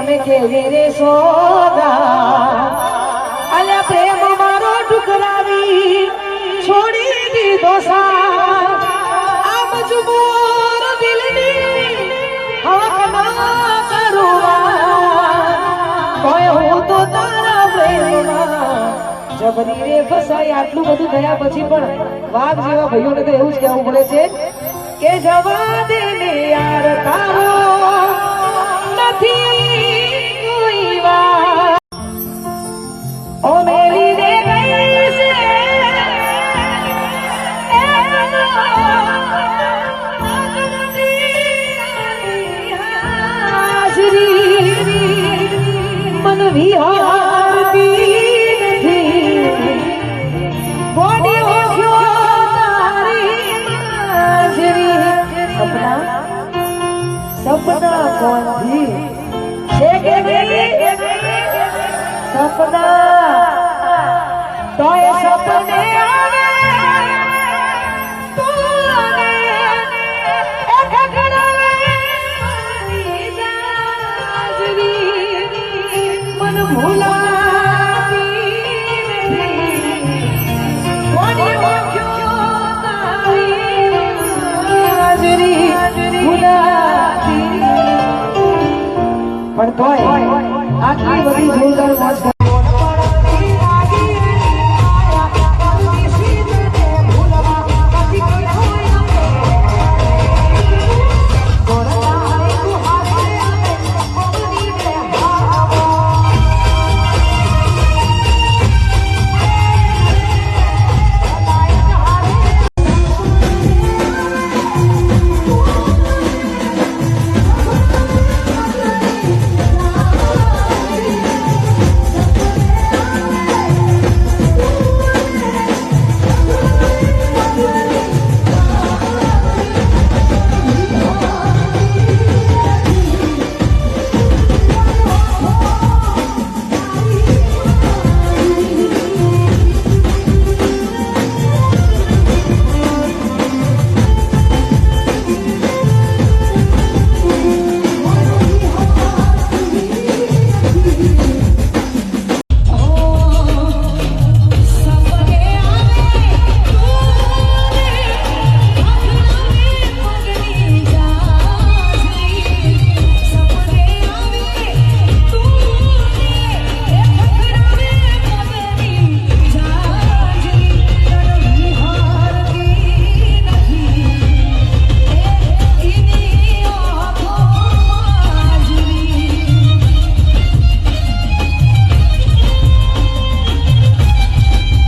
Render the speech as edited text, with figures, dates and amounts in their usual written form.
તમે કેવી રે સોગા અલ્યા પ્રેમ મારો ટુકરાવી છોડી દીધો સા આ મજબૂર દિલની હક ના કરુવા કોઈ હું તો તારા પ્રેમમાં જબરી રે ફસાઈ. આટલું બધું થયા પછી પણ વાઘ જેવા ભાઈઓને તો એવું જ કહેવું પડે છે કે જવા દે ને યાર તારો નથી કોઈ વાત ઓ મેરી રે ગઈ છે હાજરી મન વિહારતી સપના કોણથી છે કે નહીં સપના તો એ સપને આવે તુને એક ઘડાવે જાજરી મન ભૂલાતી કોની ઓખ્યો તારી હાજરી ભૂલા પણ તોય આટલી બધી જોરદાર મોજ